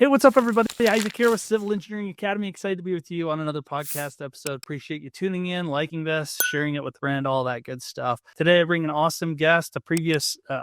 Hey, what's up, everybody? Isaac here with Civil Engineering Academy. Excited to be with you on another podcast episode. Appreciate you tuning in, liking this, sharing it with a friend, all that good stuff. Today, I bring an awesome guest, a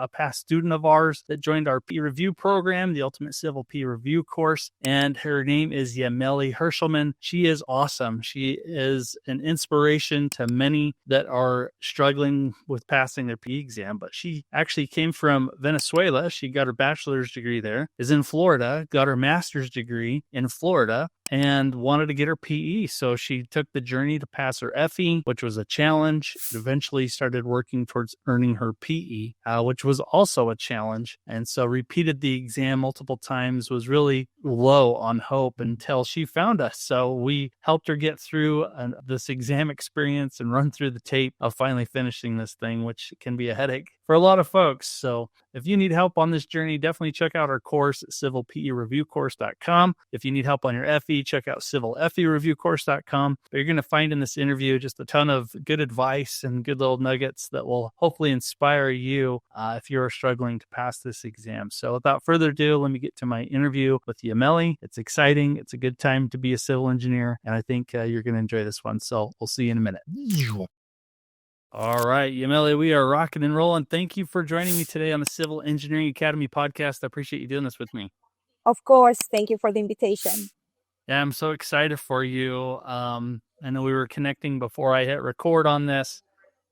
past student of ours that joined our peer review program, the Ultimate Civil Peer Review course, and her name is Yameli Herschelman. She is awesome. She is an inspiration to many that are struggling with passing their PE exam, but she actually came from Venezuela. She got her bachelor's degree there, is in Florida, got her master's degree in Florida, and wanted to get her PE. So she took the journey to pass her FE, which was a challenge. Eventually started working towards earning her PE, which was also a challenge. And so repeated the exam multiple times, was really low on hope until she found us. So we helped her get through this exam experience and run through the tape of finally finishing this thing, which can be a headache for a lot of folks. So if you need help on this journey, definitely check out our course at civilpereviewcourse.com. If you need help on your FE, check out civilFEreviewcourse.com. But you're going to find in this interview just a ton of good advice and good little nuggets that will hopefully inspire you if you're struggling to pass this exam. So without further ado, let me get to my interview with Yameli. It's exciting. It's a good time to be a civil engineer, and I think you're going to enjoy this one. So we'll see you in a minute. All right, Yameli, we are rocking and rolling. Thank you for joining me today on the Civil Engineering Academy podcast. I appreciate you doing this with me. Of course. Thank you for the invitation. Yeah, I'm so excited for you. I know we were connecting before I hit record on this,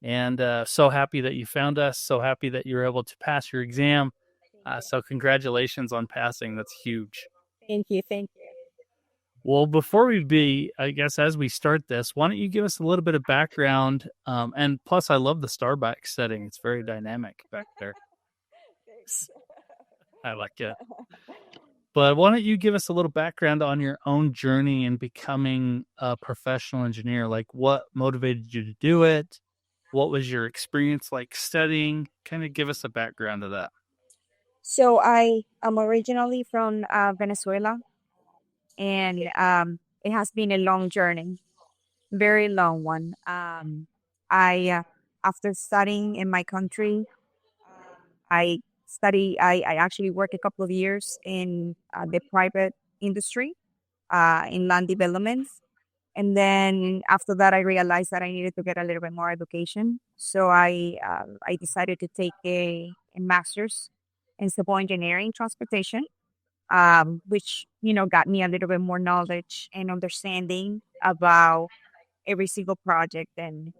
and so happy that you found us. So happy that you were able to pass your exam. So congratulations on passing. That's huge. Thank you. Thank you. Well, I guess as we start this, why don't you give us a little bit of background? And plus, I love the Starbucks setting. It's very dynamic back there. Thanks. I like it. But why don't you give us a little background on your own journey in becoming a professional engineer? Like, what motivated you to do it? What was your experience like studying? Kind of give us a background of that. So I am originally from Venezuela, and it has been a long journey, very long one. I after studying in my country, I actually worked a couple of years in the private industry in land development. And then after that, I realized that I needed to get a little bit more education. So I decided to take a master's in civil engineering transportation, which got me a little bit more knowledge and understanding about every single project and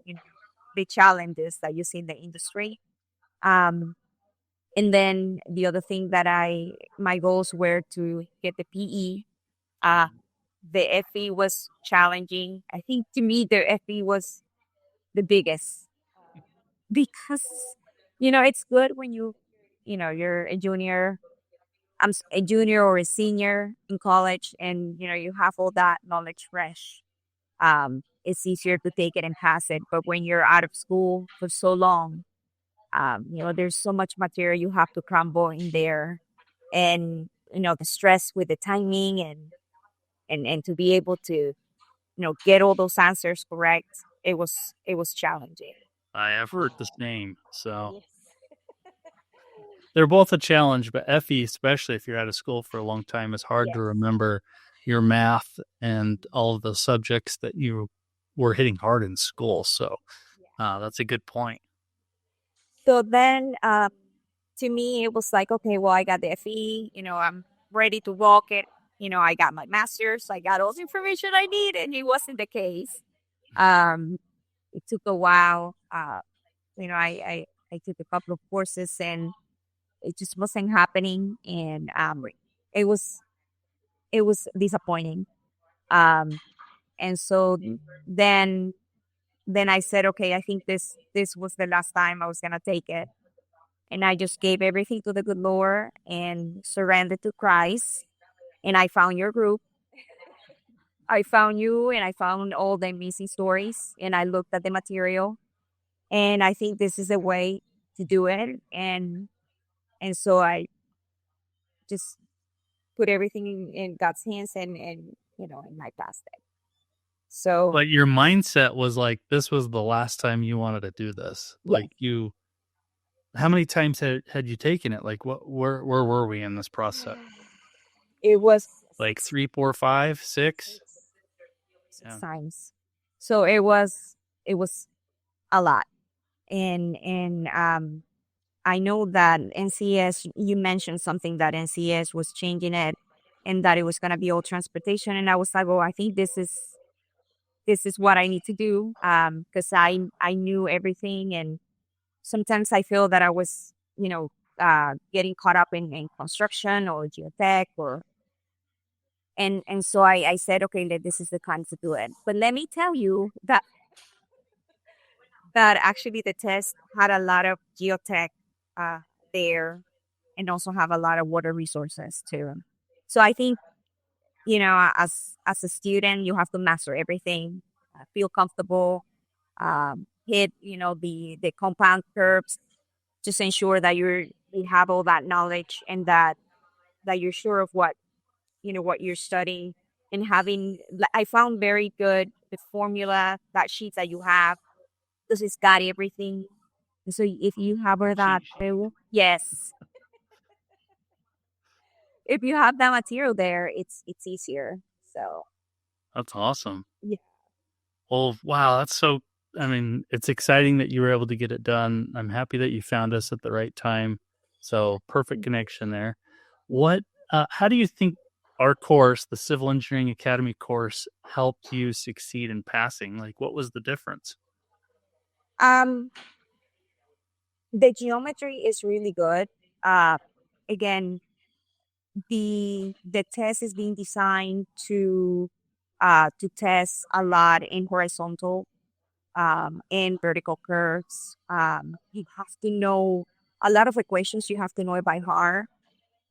the challenges that you see in the industry. Um, and then the other thing that my goals were to get the PE. The FE was challenging. I think to me, the FE was the biggest because, it's good when you're a junior. A junior or a senior in college, and you have all that knowledge fresh. It's easier to take it and pass it. But when you're out of school for so long, there's so much material you have to crumble in there, and the stress with the timing and to be able to get all those answers correct. It was challenging. I have heard this name, so Yes. they're both a challenge, but FE, especially if you're out of school for a long time, is hard to Yes. remember your math and all of the subjects that you were hitting hard in school. So that's a good point. So then, to me, it was like, okay, well, I got the FE, I'm ready to walk it. I got my master's, I got all the information I need, and it wasn't the case. It took a while. I took a couple of courses, and it just wasn't happening, and it was disappointing. And so then I said, okay, I think this was the last time I was gonna take it. And I just gave everything to the good Lord and surrendered to Christ. And I found your group. I found you, and I found all the missing stories. And I looked at the material, and I think this is the way to do it. And so I just put everything in God's hands, and I passed it. So, but your mindset was like, this was the last time you wanted to do this. Yeah. Like how many times had you taken it? Like where were we in this process? it was like 3, 4, 5, 6. Six Yeah. times. So it was a lot. And I know that NCS, you mentioned something that NCS was changing it and that it was going to be all transportation. And I was like, well, I think this is what I need to do. Cause I knew everything. And sometimes I feel that I was, getting caught up in construction or geotech and so I said, okay, this is the time to do it. But let me tell you that actually the test had a lot of geotech uh, there and also have a lot of water resources too. So I think, as a student, you have to master everything, feel comfortable, hit, the compound curves, just ensure that you have all that knowledge and that you're sure of what you're studying and having. I found very good the formula, that sheets that you have, because it's got everything. So if you have that, Cheat sheet. yes, if you have that material there, it's easier. So That's awesome. yeah. Well, wow, that's so. I mean, it's exciting that you were able to get it done. I'm happy that you found us at the right time. So perfect connection there. What? How do you think our course, the Civil Engineering Academy course, helped you succeed in passing? Like, what was the difference? Um, the geometry is really good. Uh, Again, the test is being designed to test a lot in horizontal and vertical curves. You have to know a lot of equations. You have to know it by heart,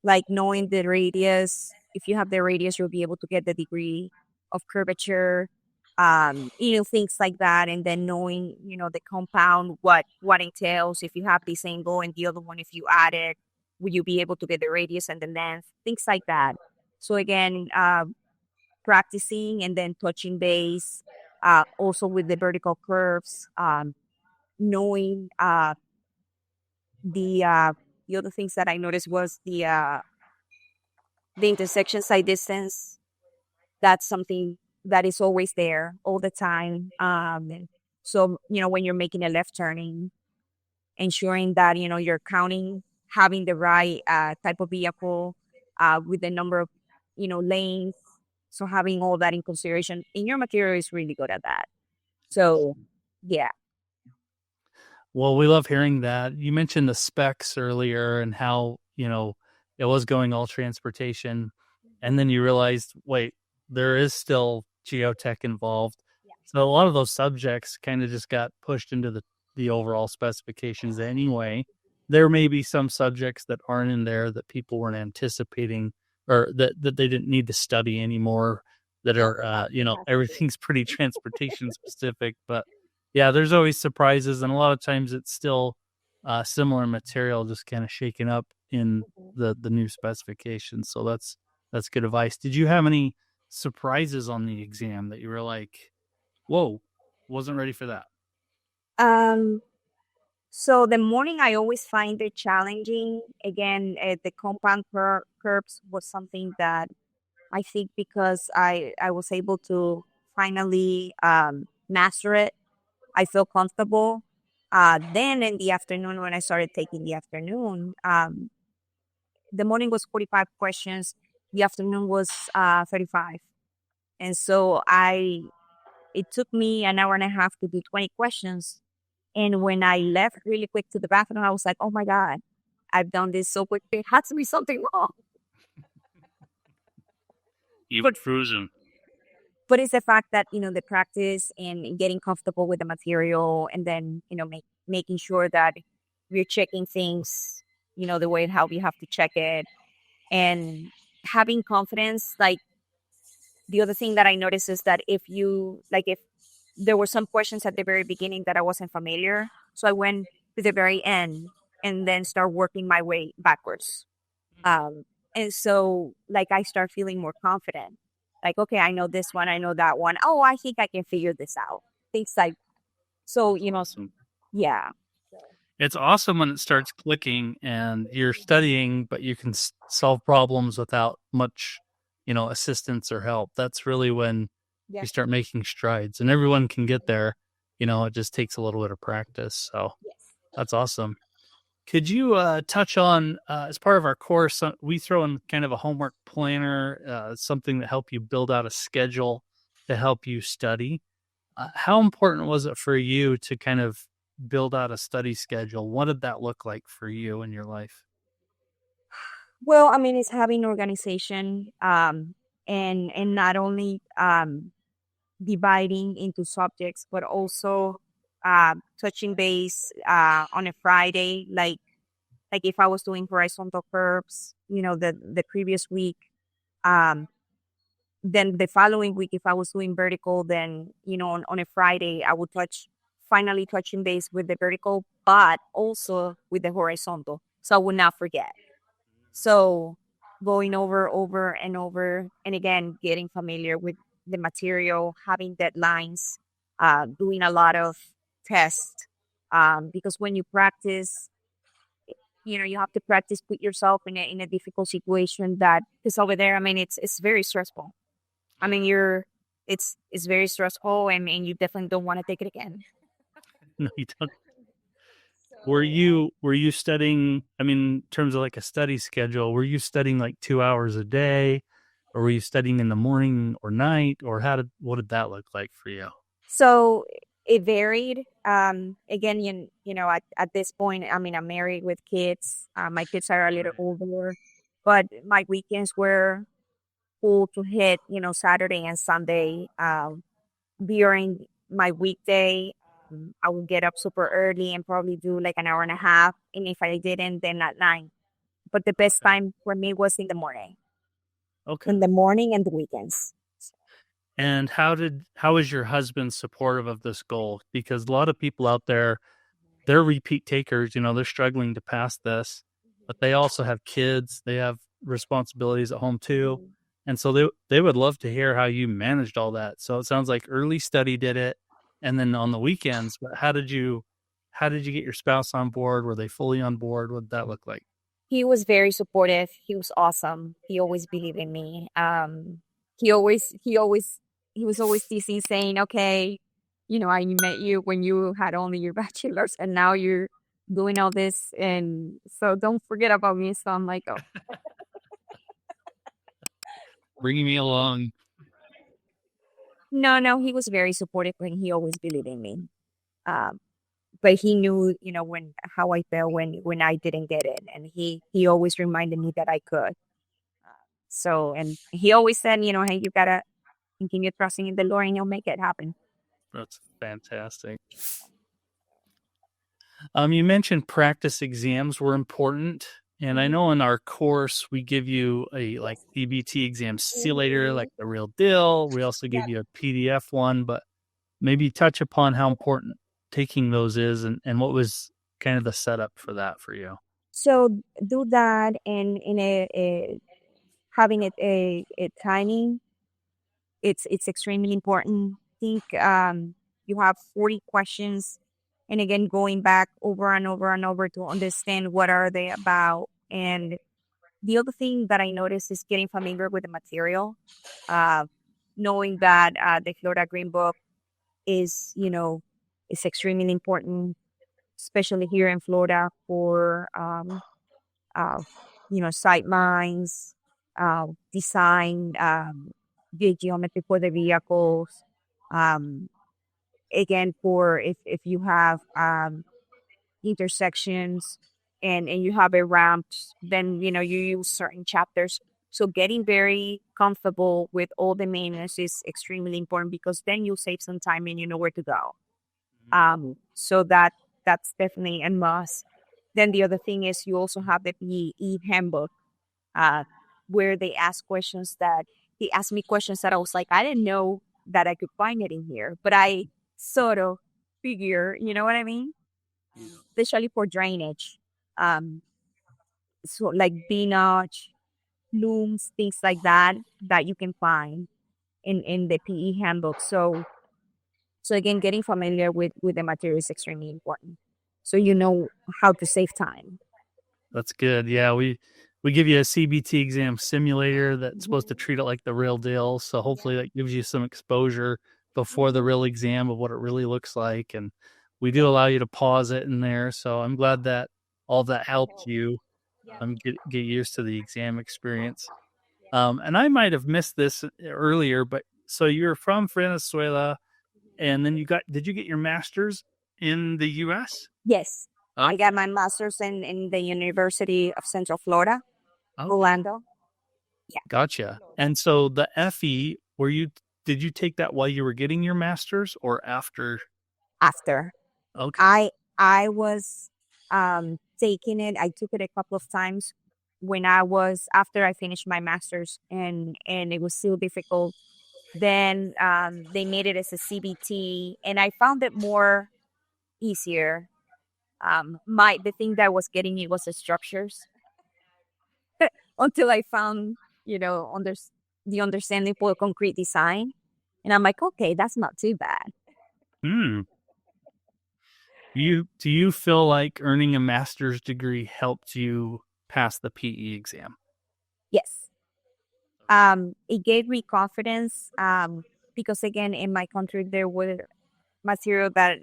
like knowing the radius. If you have the radius, you'll be able to get the degree of curvature. Things like that, and then knowing, the compound, what entails. If you have this angle and the other one, if you add it, will you be able to get the radius and the length? Things like that. So again, practicing and then touching base, also with the vertical curves, knowing the other things that I noticed was the intersection side distance. That's something that is always there all the time. So when you're making a left turning, ensuring that you're counting, having the right type of vehicle with the number of lanes. So having all that in consideration in your material is really good at that. So yeah. Well, we love hearing that. You mentioned the specs earlier and how, it was going all transportation. And then you realized, wait, there is still geotech involved. So a lot of those subjects kind of just got pushed into the overall specifications anyway. There may be some subjects that aren't in there that people weren't anticipating or that they didn't need to study anymore that are, everything's pretty transportation specific. But yeah, there's always surprises, and a lot of times it's still similar material, just kind of shaken up in the new specifications. So that's good advice. Did you have any surprises on the exam that you were like, "Whoa, wasn't ready for that"? Um, so the morning I always find it challenging. Again, the compound curves was something that I think because I was able to finally master it, I feel comfortable. Then in the afternoon, when I started taking the afternoon, the morning was 45 questions. The afternoon was 35. And so it took me an hour and a half to do 20 questions. And when I left really quick to the bathroom, I was like, oh my God, I've done this so quick. There had to be something wrong. You But frozen. but it's the fact that, the practice and getting comfortable with the material and then, making sure that we're checking things, the way how we have to check it and having confidence. Like the other thing that I noticed is that if there were some questions at the very beginning that I wasn't familiar, so I went to the very end and then start working my way backwards. Um, and so like I start feeling more confident. Like, okay, I know this one, I know that one. Oh, I think I can figure this out. Things like so, That's awesome. yeah. It's awesome when it starts clicking and you're studying, but you can solve problems without much, assistance or help, that's really when Yeah. you start making strides, and everyone can get there. It just takes a little bit of practice. So Yes. that's awesome. Could you touch on, as part of our course, we throw in kind of a homework planner, something that help you build out a schedule to help you study? How important was it for you to kind of build out a study schedule? What did that look like for you in your life? Well, I mean, it's having organization, and not only dividing into subjects, but also touching base on a Friday, like if I was doing horizontal curves, the previous week, um, then the following week, if I was doing vertical, then on a Friday, I would finally touching base with the vertical, but also with the horizontal, so I would not forget. So going over and over, and again, getting familiar with the material, having deadlines, doing a lot of tests. Because when you practice, you have to practice, put yourself in a difficult situation that, because over there, I mean, it's very stressful. I mean, it's very stressful, and you definitely don't want to take it again. No, you don't. Were you studying, I mean, in terms of like a study schedule, were you studying like 2 hours a day, or were you studying in the morning or night, or what did that look like for you? So it varied. Again, at this point, I mean, I'm married with kids. My kids are a little Right. older, but my weekends were full to hit, Saturday and Sunday. During my weekday, I would get up super early and probably do like an hour and a half. And if I didn't, then at night. But the best Okay. time for me was Okay. in the morning and the weekends. And how is your husband supportive of this goal? Because a lot of people out there, they're repeat takers, they're struggling to pass this, but they also have kids, they have responsibilities at home too. Mhm. And so they would love to hear how you managed all that. So it sounds like early study did it, and then on the weekends, but how did you get your spouse on board? Were they fully on board? What did that look like? He was very supportive. He was awesome. He always believed in me. He was always teasing, saying, "Okay, I met you when you had only your bachelor's, and now you're doing all this, and so don't forget about me." So I'm like, "Oh, Bringing me along. no, no." He was very supportive, and he always believed in me. Um, but he knew, when how I felt when I didn't get it, and he always reminded me that I could. So, and he always said, "Hey, you gotta continue trusting in the Lord and He'll make it happen." That's fantastic. You mentioned practice exams were important, and I Mhm. know in our course we give you a like Yes. DBT exam simulator, Mhm. like the real deal. We also give Yep. you a PDF one, but maybe touch upon how important taking those is, and what was kind of the setup for that for you. So do that, and in having a timing, it's extremely important. I think you have 40 questions, and again going back over and over and over to understand what are they about. And the other thing that I noticed is getting familiar with the material, uh, knowing that the Florida Green Book is extremely important, especially here in Florida for uh, sight lines, design, the geometry for the vehicles. Um, Again, for if you have intersections and you have a ramp, then you use certain chapters. So getting very comfortable with all the menus is extremely important because then you save some time and you know where to go. So that's definitely a must. Then the other thing is you also have the PE handbook, uh, where they ask questions that he asked me questions that I was like, I didn't know that I could find it in here, but I sort of figure, you know what I mean? Yeah. Especially for drainage. Um, so like B-notch, looms, things like that you can find in the PE handbook. So again, getting familiar with the material is extremely important. So you know how to save time. That's good. Yeah, we we give you a CBT exam simulator that's supposed to treat it like the real deal. So hopefully that gives you some exposure before the real exam of what it really looks like. And we do allow you to pause it in there. So I'm glad that all that helped you get used to the exam experience. And I might have missed this earlier, but so you're from Venezuela, and then did you get your master's in the U.S.? Yes, I Okay. got my master's in the University of Central Florida, Okay. Orlando. Yeah, Gotcha. And so the FE, did you take that while you were getting your master's or after? after Okay. I was taking it. I took it a couple of times when I was after I finished my master's, and it was still difficult. Then they made it as a CBT, and I found it more easier. My the thing that was getting me was the structures until I found, the understanding for concrete design. And I'm like, okay, that's not too bad. Hmm. Do you feel like earning a master's degree helped you pass the PE exam? Yes. It gave me confidence, because again, in my country, there were material that,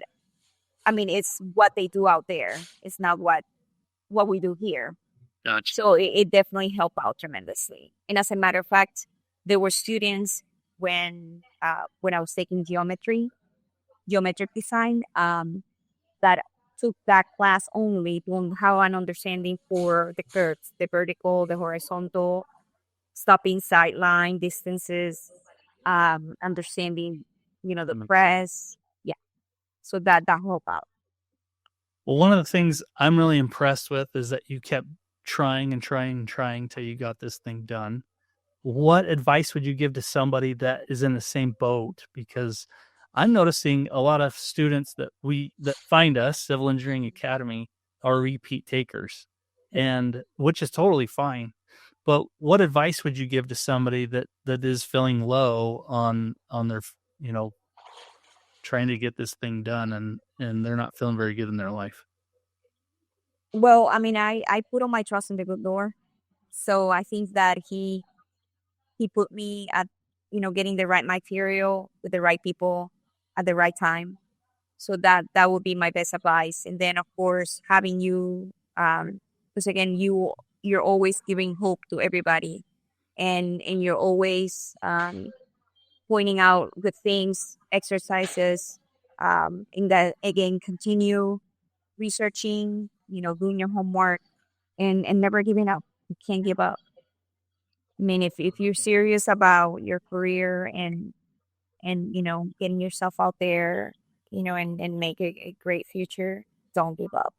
I mean, it's what they do out there. It's not what we do here. Gotcha. So it definitely helped out tremendously. And as a matter of fact, there were students when I was taking geometric design, that took that class only to have an understanding for the curves, the vertical, the horizontal, stopping sideline distances, understanding, the That makes sense. press. Yeah. So that helped out. Well, one of the things I'm really impressed with is that you kept trying and trying and trying till you got this thing done. What advice would you give to somebody that is in the same boat? Because I'm noticing a lot of students that find us, Civil Engineering Academy, are repeat takers, and which is totally fine. But what advice would you give to somebody that is feeling low on their, you know, trying to get this thing done and they're not feeling very good in their life? Well, I mean, I put all my trust in the good Lord. So I think that he put me at, getting the right material with the right people at the right time. So that would be my best advice. And then of course having you, because again, you're always giving hope to everybody, and you're always pointing out good things, exercises, and that again, continue researching, doing your homework, and never giving up. You can't give up. I mean, if you're serious about your career and getting yourself out there, and make a great future, don't give up.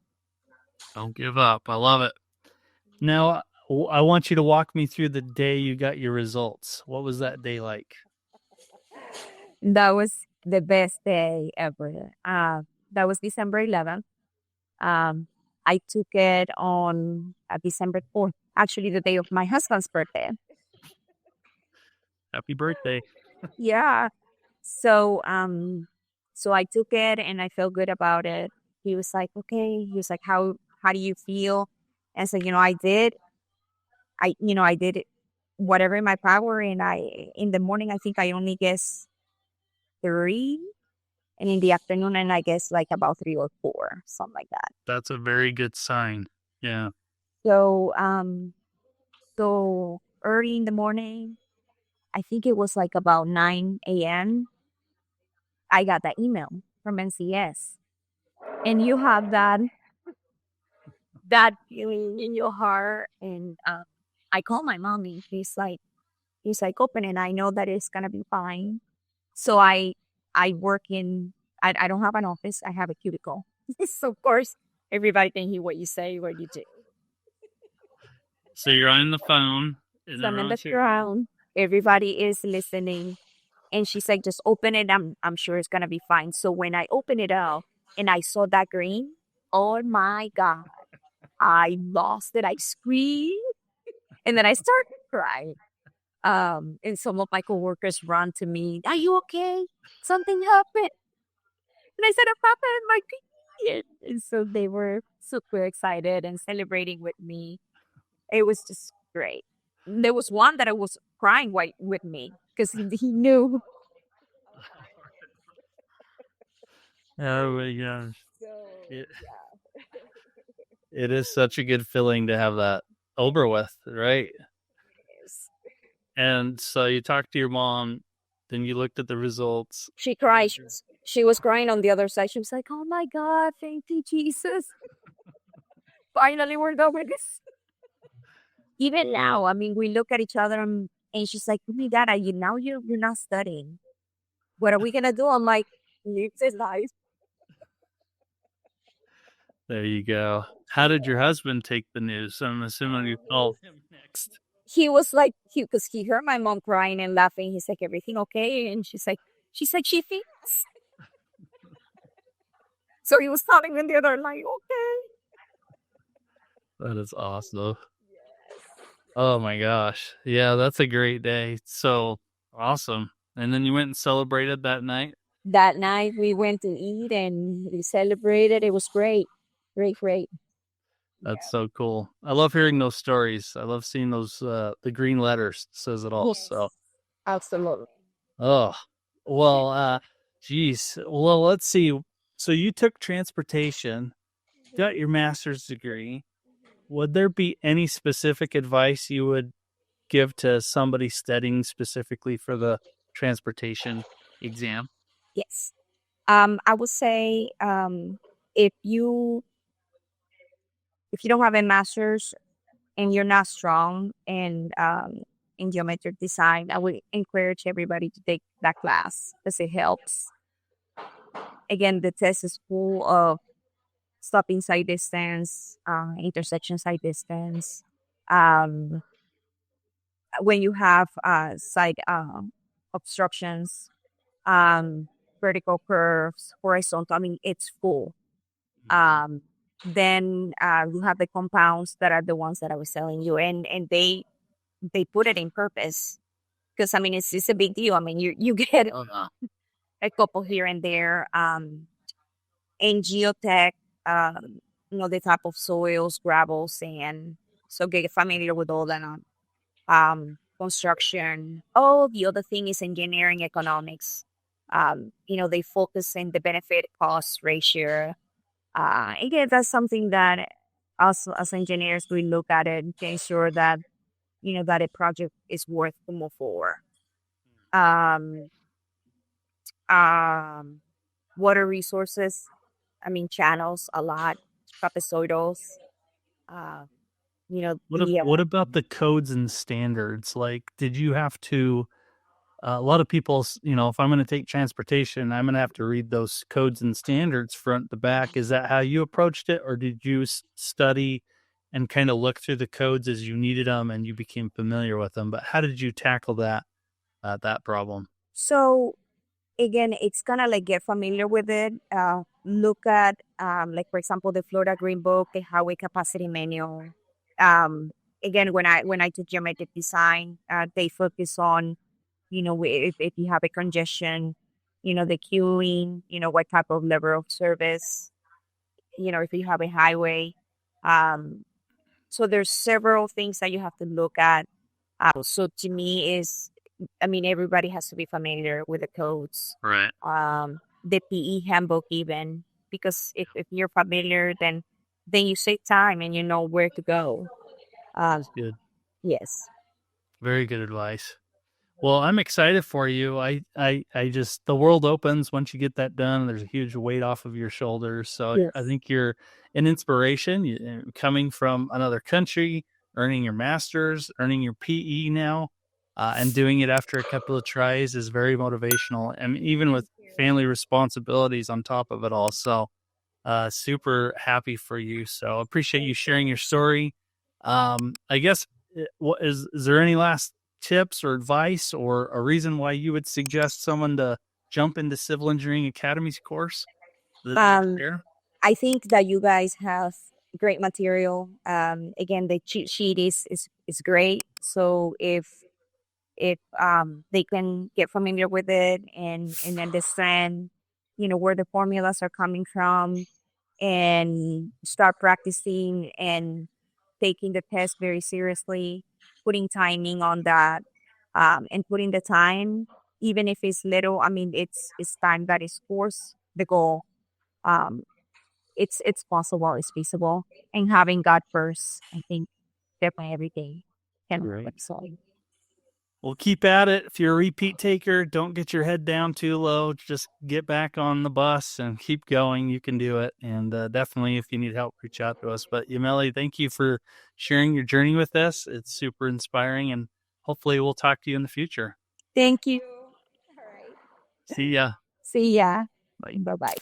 Don't give up. I love it. Now, I want you to walk me through the day you got your results. What was that day like? That was the best day ever. That was December 11th. Um, I took it on December 4th, actually the day of my husband's birthday. Happy birthday. Yeah. So, so I took it and I felt good about it. He was like, okay. He was like, how do you feel? And so, I did it, whatever in my power. And in the morning, I think I only guessed three, and in the afternoon, and I guess like about three or four, something like that. That's a very good sign. Yeah. So, so early in the morning, I think it was like about 9 a.m. I got that email from NCS, and you have that feeling in your heart. And I called my mommy. He's like, open it. I know that it's gonna be fine. So I work in. I don't have an office. I have a cubicle. So of course, everybody can hear what you say, what you do. So you're on the phone and So I'm in the everyone's here. ground. Everybody is listening. And she's like, just open it. I'm sure it's gonna be fine. So when I open it up and I saw that green, oh my God. I lost it. I screamed. And then I started crying. And some of my coworkers run to me, are you okay? Something happened. And I said, I'm happened, my period. And so they were super excited and celebrating with me. It was just great. There was one that I was crying with me because he knew. Oh my gosh. So It, yeah. it is such a good feeling to have that over with, right? Yes. And so you talked to your mom, then you looked at the results. She cried. She was crying on the other side. She was like, "Oh my God, thank you, Jesus! Finally, we're done with this." Even now, I mean, we look at each other and she's like, "Oh my God, you're not studying. What are we gonna do?" I'm like, "Live this life." There you go. How did your husband take the news? I'm assuming you called him next. He was like, because he heard my mom crying and laughing. He's like, "Everything okay?" And she's like, "She thinks." So he was telling me the other like, "Okay." That is awesome. Oh my gosh. Yeah, that's a great day. So awesome. And then you went and celebrated that night? That night we went to eat and we celebrated. It was great, great, great. That's so cool. I love hearing those stories. I love seeing those the green letters says it all. Yes, So absolutely. oh well geez. Well, let's see. So you took transportation, got your master's degree. Would there be any specific advice you would give to somebody studying specifically for the transportation exam? Yes. I would say if you if you don't have a master's and you're not strong in geometric design, I would encourage everybody to take that class because it helps. Again, the test is full of stopping side distance, intersection side distance. Um, when you have side obstructions, vertical curves, horizontal, I mean, it's full. Um, then you have the compounds that are the ones that I was telling you, and they put it in purpose because I mean it's a big deal. I mean you get a couple here and there. In geotech, the type of soils, gravel, sand. So get familiar with all that. Construction. Oh, the other thing is engineering economics. They focus in the benefit cost ratio. Again, that's something that us as engineers we look at it to ensure that that a project is worth to move forward. Um, um, Water resources. I mean, channels a lot, trapezoidals. Uh, the What about the codes and standards? Like, did you have to? A lot of people, if I'm going to take transportation, I'm going to have to read those codes and standards front to back. Is that how you approached it, or did you study and kind of look through the codes as you needed them and you became familiar with them? But how did you tackle that problem? so again, it's gonna like get familiar with it. Look at like for example the Florida Green Book, the highway capacity manual. Um, Again, when I took geometric design, they focus on if you have a congestion, the queuing, what type of level of service, if you have a highway. Um, so there's several things that you have to look at. So to me is, I mean, everybody has to be familiar with the codes, Right. the PE handbook even, because if you're familiar, then you save time and you know where to go. Um, That's good. yes, Very good advice. Well, I'm excited for you. I just the world opens once you get that done. There's a huge weight off of your shoulders. So I yes, think you're an inspiration. Coming from another country, earning your master's, earning your PE now, and doing it after a couple of tries is very motivational. And even with family responsibilities on top of it all, so super happy for you. So appreciate you sharing your story. I guess what is there any last tips or advice or a reason why you would suggest someone to jump into Civil Engineering Academy's course that you um, share? I think that you guys have great material. Again, the cheat sheet is great. So if they can get familiar with it and understand, where the formulas are coming from and start practicing and taking the test very seriously. putting timing on that, and putting the time, even if it's little. I mean, it's time that is towards the goal. Um, it's possible, it's feasible, and having God first, I think definitely every day can Great. solve. Well, keep at it. If you're a repeat taker, don't get your head down too low. Just get back on the bus and keep going. You can do it. And definitely, if you need help, reach out to us. But Yameli, thank you for sharing your journey with us. It's super inspiring, and hopefully, we'll talk to you in the future. Thank you. All right. See ya. See ya. Bye. Bye bye.